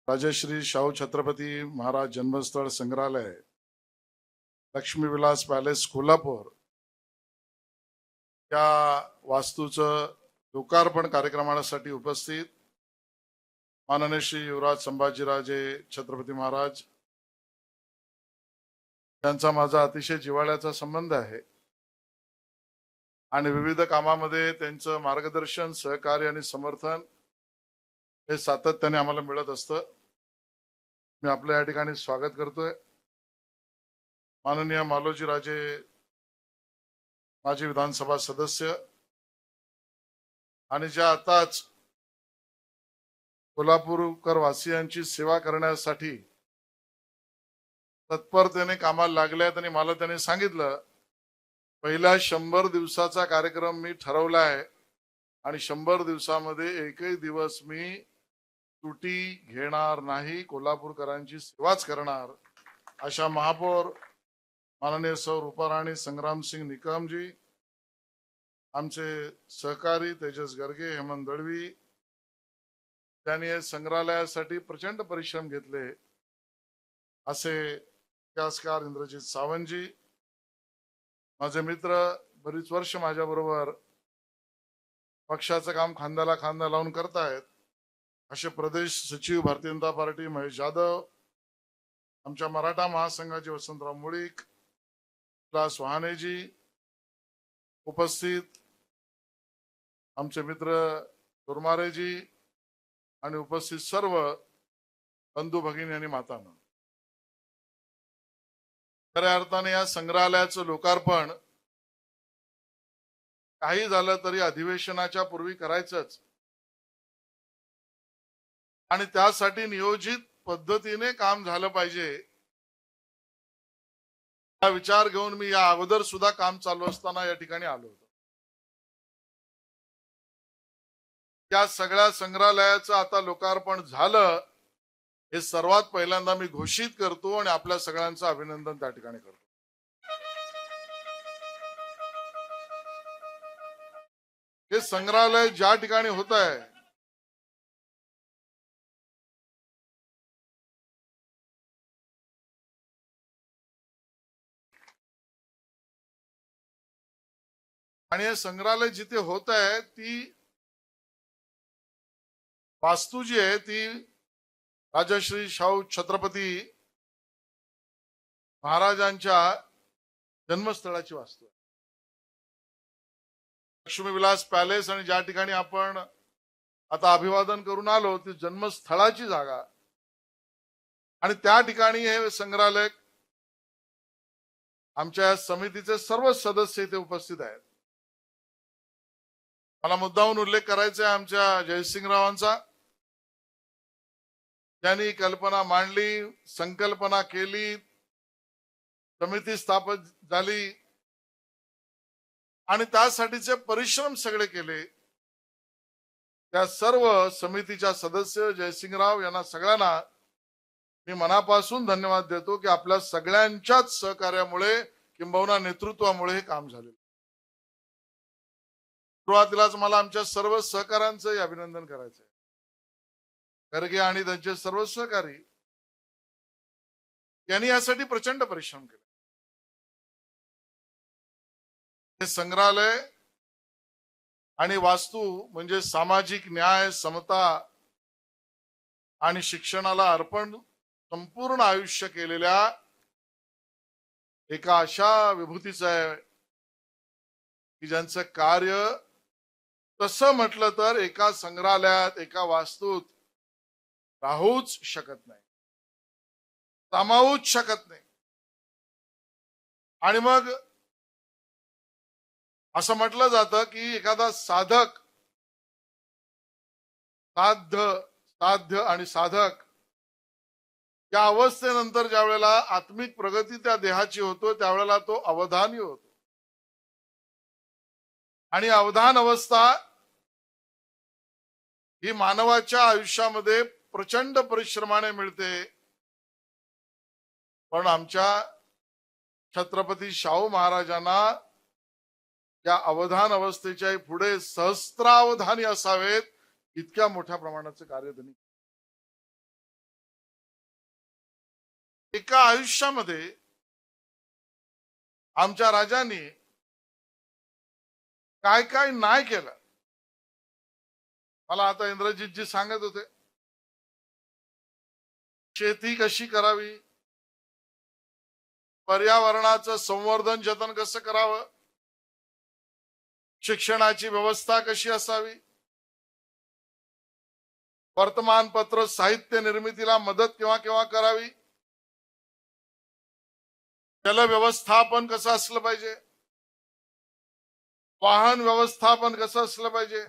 राजश्री शाहू छत्रपती महाराज जन्मस्थळ संग्रहालय, लक्ष्मी विलास पॅलेस कोल्हापूर या वास्तूचं लोकार्पण कार्यक्रमासाठी उपस्थित माननीय श्री युवराज संभाजीराजे छत्रपती महाराज यांचा माझा अतिशय जिव्हाळ्याचा संबंध आहे आणि विविध कामामध्ये त्यांचं मार्गदर्शन, सहकार्य आणि समर्थन हे सातत्याने आम्हाला मिळत असतं. मी आपल्या या ठिकाणी स्वागत करतोय. माननीय मालोजी राजे माजी विधानसभा सदस्य आणि ज्या आताच कोल्हापूरकर वासियांची सेवा करण्यासाठी तत्परतेने कामाला लागल्यात आणि मला त्यांनी सांगितलं पहिल्या 100 दिवसाचा कार्यक्रम मी ठरवला आहे आणि 100 दिवसामध्ये एकही दिवस मी सुट्टी घेणार नाही, कोल्हापूरकरांची सेवाच करणार अशा महापौर माननीय सौ रूपाराणी संग्रामसिंग निकमजी, आमचे सहकारी तेजस गर्गे, हेमंत दळवी, त्यांनी संग्रहालयासाठी प्रचंड परिश्रम घेतले असे इतिहासकार इंद्रजित सावंतजी, माझे मित्र, बरीच वर्ष माझ्या बरोबर पक्षाचं काम खांद्याला खांदा लावून करतायत असे प्रदेश सचिव भारतीय जनता पार्टी महेश जाधव, आमच्या मराठा महासंघाचे वसंतराव मुळीक, विलास वहानेजी, उपस्थित आमचे मित्र तोरमारेजी आणि उपस्थित सर्व बंधू भगिनी आणि मातांनो, खऱ्या अर्थाने या संग्रहालयाचं लोकार्पण काही झालं तरी अधिवेशनाच्या पूर्वी करायचंच आणि त्यासाठी नियोजित पद्धतीने काम झालं पाहिजे हा विचार घेऊन मी या अगोदर सुद्धा काम चालू असताना या ठिकाणी आलो होतो. त्या सगळ्या संग्रहालयाचं आता लोकार्पण झालं हे सर्वात पहिल्यांदा मी घोषित करतो आणि आपल्या सगळ्यांचं अभिनंदन त्या ठिकाणी करतो. हे संग्रहालय ज्या ठिकाणी होत आहे आणि हे संग्रहालय जिथे होत आहे ती वास्तू जी आहे ती राजश्री शाहू छत्रपती महाराजांच्या जन्मस्थळाची वास्तू आहे. लक्ष्मी विलास पॅलेस आणि ज्या ठिकाणी आपण आता अभिवादन करून आलो ती जन्मस्थळाची जागा आणि त्या ठिकाणी हे संग्रहालय आमच्या समितीचे सर्व सदस्य इथे उपस्थित आहेत. मला मुद्दाहून उल्लेख करायचा आहे आमच्या जयसिंगरावांचा, त्यांनी कल्पना मांडली, संकल्पना केली, समिती स्थापन झाली आणि त्यासाठीचे परिश्रम सगळे केले. त्या सर्व समितीच्या सदस्य जयसिंगराव यांना सगळ्यांना मी मनापासून धन्यवाद देतो की आपल्या सगळ्यांच्याच सहकार्यामुळे किंबहुना नेतृत्वामुळे हे काम झाले. सुरुवातीलाच मला आमच्या सर्व सहकाऱ्यांचं अभिनंदन करायचं आहे. गर्गे आणि त्यांचे सर्व सहकारी यांनी यासाठी प्रचंड परिश्रम केले. हे संग्रहालय आणि वास्तू म्हणजे सामाजिक न्याय, समता आणि शिक्षणाला अर्पण संपूर्ण आयुष्य केलेल्या एका अशा विभूतीचं आहे की ज्यांचं कार्य तसं म्हटलं तर एका संग्रहालयात, एका वास्तूत राहूच शकत नाही, सामावूच शकत नाही. आणि मग असं म्हटलं जातं की एखादा साधक, साध्य आणि साधक या अवस्थेनंतर ज्या वेळेला आत्मिक प्रगती त्या देहाची होतो त्यावेळेला तो अवधानी होतो आणि अवधान अवस्था ही मानवाच्या आयुष्यामध्ये प्रचंड परिश्रमाने मिळते. पण आमच्या छत्रपती शाहू महाराजांना या अवधान अवस्थेच्या पुढे सहस्त्रावधानी असावेत इतक्या मोठ्या प्रमाणाचं कार्य त्यांनी एका आयुष्यामध्ये आमच्या राजांनी काय काय नाही केलं. मला आता इंद्रजितजी सांगत होते, शेती कशी करावी, पर्यावरणाचं संवर्धन जतन कसं करावं, शिक्षणाची व्यवस्था कशी असावी, वर्तमानपत्र साहित्य निर्मितीला मदत केव्हा केव्हा करावी, जल व्यवस्थापन कसं असलं पाहिजे, वाहन व्यवस्थापन कसं असलं पाहिजे,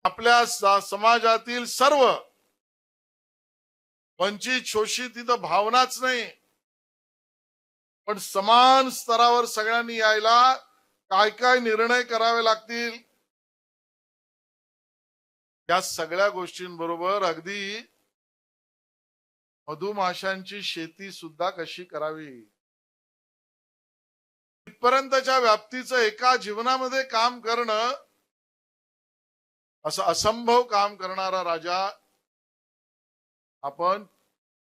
आपल्या समाजातील सर्व वंचित शोषित इथं भावनाच नाही, पण समान स्तरावर सगळ्यांनी यायला काय काय निर्णय करावे लागतील, या सगळ्या गोष्टींबरोबर अगदी मधुमाशांची शेती सुद्धा कशी करावी, इथपर्यंतच्या व्याप्तीचं एका जीवनामध्ये काम करणं, असं असंभव काम करणारा राजा आपण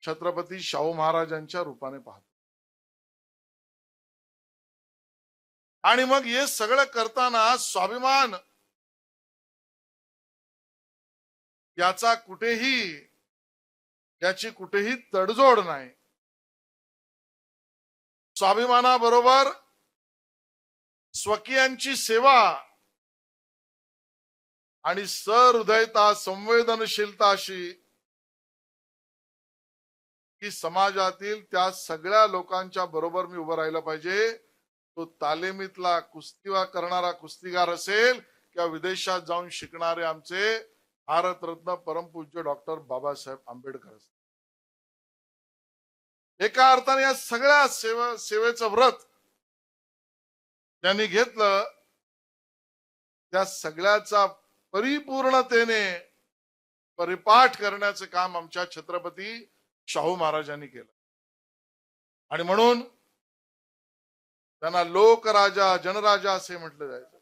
छत्रपती शाहू महाराजांच्या रूपाने पाहतो. आणि मग हे सगळं करताना स्वाभिमान याचा याची कुठेही तडजोड नाही. स्वाभिमानाबरोबर स्वकीयांची सेवा आणि सहृदयता संवेदनशीलता अशी की समाजातील त्या सगळ्या लोकांच्या बरोबर मी उभं राहिलं पाहिजे. तो तालिमीतला कुस्ती करणारा कुस्तीगार असेल किंवा विदेशात जाऊन शिकणारे आमचे भारतरत्न परमपूज्य डॉक्टर बाबासाहेब आंबेडकर असतील. एका अर्थाने या सगळ्या सेवेचं व्रत ज्यांनी घेतलं त्या सगळ्याचा परिपूर्णतेने परिपाठ करण्याचं काम आमच्या छत्रपती शाहू महाराजांनी केलं. आणि म्हणून त्यांना लोकराजा जनराजा असे म्हटलं जायचं.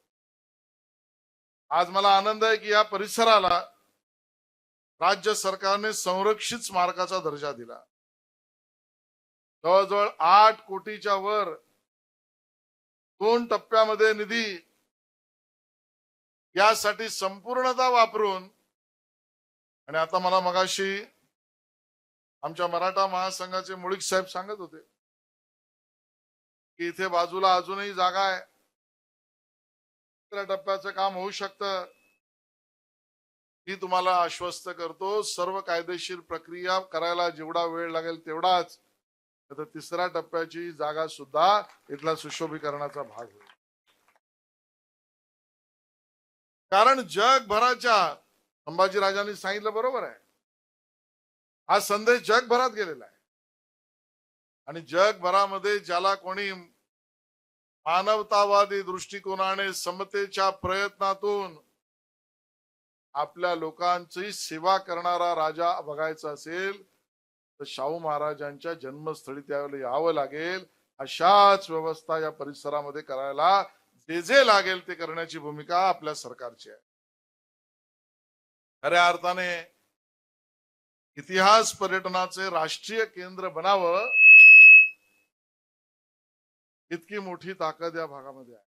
आज मला आनंद आहे की या परिसराला राज्य सरकारने संरक्षित स्मारकाचा दर्जा दिला. जवळजवळ 8 कोटीच्या वर 2 टप्प्यामध्ये निधी यासाठी संपूर्णता वापरून, आणि आता मला मगाशी आमच्या मराठा महासंघाचे मुळीक साहेब सांगत होते की इथे बाजूला अजूनही जागा आहे, दुसऱ्या टप्प्याचं काम होऊ शकतं. मी तुम्हाला आश्वस्त करतो, सर्व कायदेशीर प्रक्रिया करायला जेवढा वेळ लागेल तेवढाच, तर तिसऱ्या टप्प्याची जागा सुद्धा इथला सुशोभीकरणाचा भाग होईल. कारण जगभराच्या संभाजीराजांनी सांगितलं बरोबर आहे, हा संदेश जगभरात गेलेला आहे. आणि जगभरामध्ये ज्याला कोणी मानवतावादी दृष्टिकोनाने समतेच्या प्रयत्नातून आपल्या लोकांची सेवा करणारा राजा बघायचा असेल तर शाहू महाराजांच्या जन्मस्थळी त्यावेळेला यावं लागेल. अशाच व्यवस्था या परिसरामध्ये करायला जे लागेल ते करण्याची भूमिका आपल्या सरकारची आहे. खऱ्या अर्थाने इतिहास पर्यटनाचे राष्ट्रीय केंद्र बनावं इतकी मोठी ताकद या भागामध्ये आहे,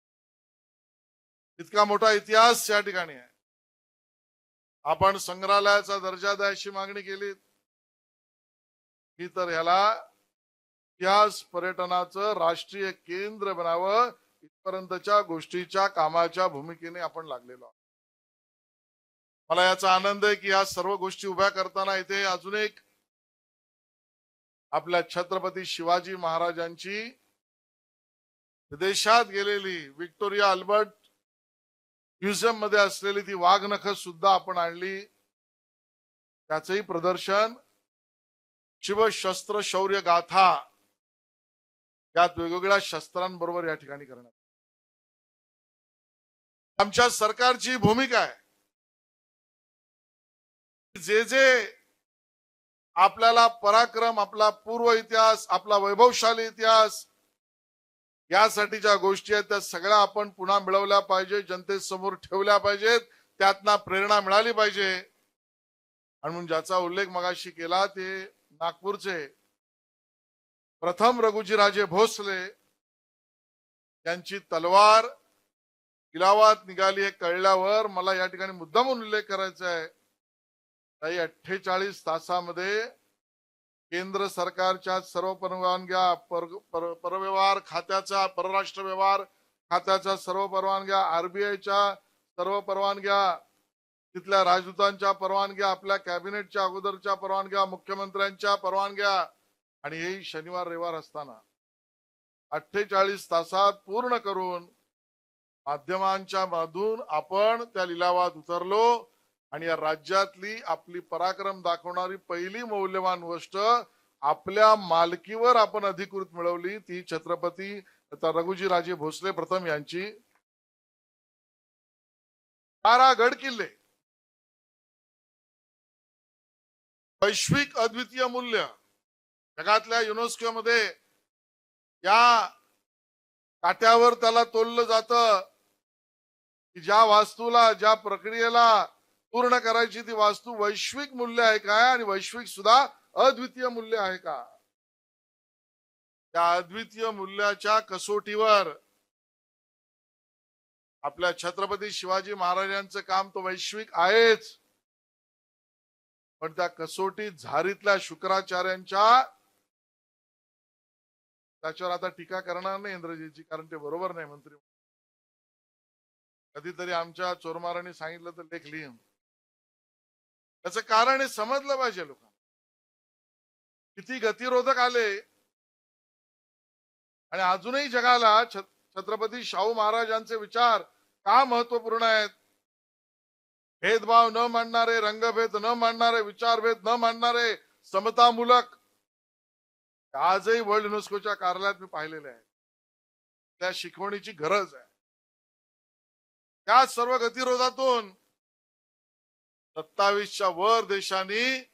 इतका मोठा इतिहास या ठिकाणी आहे. आपण संग्रहालयाचा दर्जा द्यायची मागणी केली ही तर ह्याला इतिहास पर्यटनाचं राष्ट्रीय केंद्र बनावं इथपर्यंतच्या गोष्टीच्या कामाच्या भूमिकेने आपण लागलेलो आहोत. मला याचा आनंद आहे की या सर्व गोष्टी उभ्या करताना इथे अजून एक आपल्या छत्रपती शिवाजी महाराजांची विदेशात गेलेली व्हिक्टोरिया अल्बर्ट म्युझियम मध्ये असलेली ती वाघनख सुद्धा आपण आणली. त्याचंही प्रदर्शन शिवशस्त्र शौर्य गाथा यात वेगवेगळ्या शस्त्रांबरोबर या ठिकाणी करण्यात. आमच्या सरकारची भूमिका आहे जे आपल्याला पराक्रम, आपला पूर्व इतिहास, आपला वैभवशाली इतिहास यासाठीच्या गोष्टी आहेत त्या सगळ्या आपण पुन्हा मिळवल्या पाहिजे, जनतेसमोर ठेवल्या पाहिजेत, त्यातना प्रेरणा मिळाली पाहिजे. आणि म्हणून ज्याचा उल्लेख मगाशी केला ते नागपूरचे प्रथम रघुजीराजे भोसले यांची तलवार गिलावात निघाली हे कळल्यावर मला या ठिकाणी मुद्दामून उल्लेख करायचा आहे. काही 48 तासामध्ये केंद्र सरकारच्या सर्व परवानग्या परव्यवहार खात्याच्या परराष्ट्र व्यवहार खात्याच्या सर्व परवानग्या आरबीआयच्या सर्व परवानग्या तिथल्या राजदूतांच्या परवानग्या आपल्या कॅबिनेटच्या अगोदरच्या परवानग्या मुख्यमंत्र्यांच्या परवानग्या आणि हे शनिवार रविवार असताना 48 तासात पूर्ण करून माध्यमांच्या मधून आपण त्या लिलावात उतरलो आणि या राज्यातली आपली पराक्रम दाखवणारी पहिली मौल्यवान गोष्ट आपल्या मालकीवर आपण अधिकृत मिळवली ती छत्रपती रघुजीराजे भोसले प्रथम यांची 12 गड किल्ले वैश्विक अद्वितीय मूल्य जगातल्या युनेस्को मध्ये या काट्यावर त्याला तोललं जातं की ज्या वास्तूला ज्या प्रक्रियेला पूर्ण करायची ती वास्तू वैश्विक मूल्य आहे का आणि वैश्विक सुद्धा अद्वितीय मूल्य आहे का. त्या अद्वितीय मूल्याच्या कसोटीवर आपल्या छत्रपती शिवाजी महाराजांचं काम तो वैश्विक आहेच, पण त्या कसोटीत झारीतल्या शुक्राचार्यांच्या त्याच्यावर आता टीका करणार नाही इंद्रजीची, कारण ते बरोबर नाही. मंत्री कधीतरी आमच्या चोरमारांनी सांगितलं तर लेख लिहिन. त्याचं कारण हे समजलं पाहिजे लोकांना. किती गतिरोधक आले आणि अजूनही जगाला छत्रपती शाहू महाराजांचे विचार का महत्वपूर्ण आहेत. भेदभाव न मानणारे, रंगभेद न मानणारे, विचारभेद न मानणारे, समतामूलक आजही वर्ल्ड युनेस्कोच्या कार्यालयात मी पाहिलेले आहे. त्या शिकवणीची गरज आहे. त्या सर्व गतिरोधातून 27च्या वर देशांनी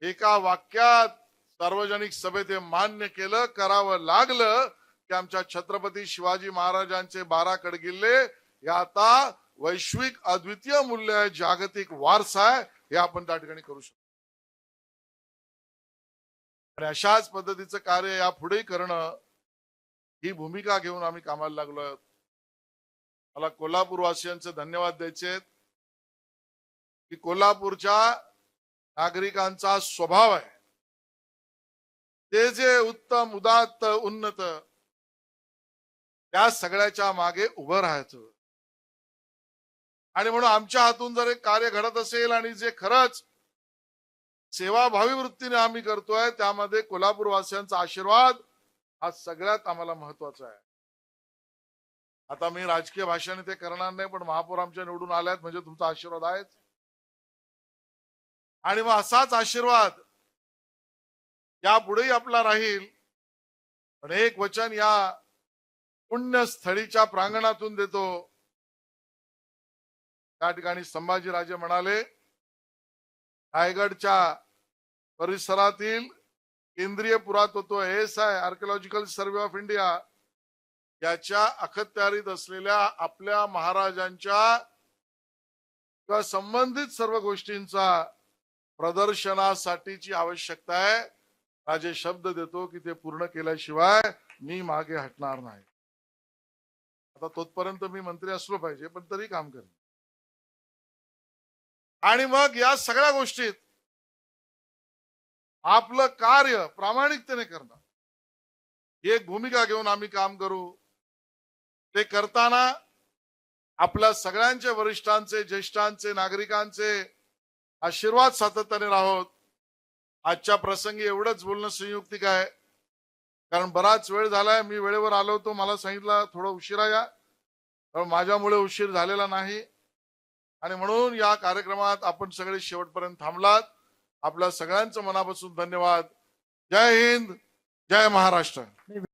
एका वाक्यात सार्वजनिक सभेत मान्य केलं, करावं लागलं की आमच्या छत्रपती शिवाजी महाराजांचे 12 कडकिल्ले हे आता वैश्विक अद्वितीय मूल्य आहे, जागतिक वारसा आहे, हे आपण त्या ठिकाणी करू शकतो. आणि अशाच पद्धतीचं कार्य यापुढे करणं ही भूमिका घेऊन आम्ही कामाला लागलोय. मला कोल्हापूर वासियांचे धन्यवाद द्यायचे की कोल्हापूरच्या नागरिकांचा स्वभाव आहे ते जे उत्तम उदात्त उन्नत त्या सगळ्याच्या मागे उभं राहायचं. आणि म्हणून आमच्या हातून जर एक कार्य घडत असेल आणि जे खरंच सेवाभावी वृत्तीने आम्ही करतोय त्यामध्ये कोल्हापूर वासियांचा आशीर्वाद हा सगळ्यात आम्हाला महत्वाचा आहे. आता मी राजकीय भाषण ते करणार नाही, पण महापौर आमच्या निवडून आल्यात म्हणजे तुमचा आशीर्वाद आहेच. आणि मग असाच आशीर्वाद यापुढेही आपला राहील. पण एक वचन या पुण्यस्थळीच्या प्रांगणातून देतो. त्या ठिकाणी संभाजीराजे म्हणाले रायगडच्या परिसरातील केंद्रीय पुरातत्व ASI archaeological survey of India याच्या अखत्यारीत असलेल्या आपल्या महाराजांच्या किंवा संबंधित सर्व गोष्टींचा प्रदर्शनासाठीची आवश्यकता आहे. राजे शब्द देतो की ते पूर्ण केल्याशिवाय मी मागे हटणार नाही. आता तोपर्यंत मी मंत्री असलो पाहिजे, पण तरी काम करेन. आणि मग या सगळ्या गोष्टीत आपलं कार्य प्रामाणिकतेने करणं ही एक भूमिका घेऊन आम्ही काम करू. ते करताना आपल्या सगळ्यांचे वरिष्ठांचे, ज्येष्ठांचे, नागरिकांचे आशीर्वाद सातत्याने राहोत. आजच्या प्रसंगी एवढंच बोलणं संयुक्तिक आहे, कारण बराच वेळ झालाय. मी वेळेवर आलो होतो, मला सांगितलं थोडं उशिरा या, पण माझ्यामुळे उशीर झालेला नाही. आणि म्हणून या कार्यक्रमात आपण सगळे शेवटपर्यंत थांबलात. आपल्या सगळ्यांचं मनापासून धन्यवाद. जय हिंद, जय महाराष्ट्र.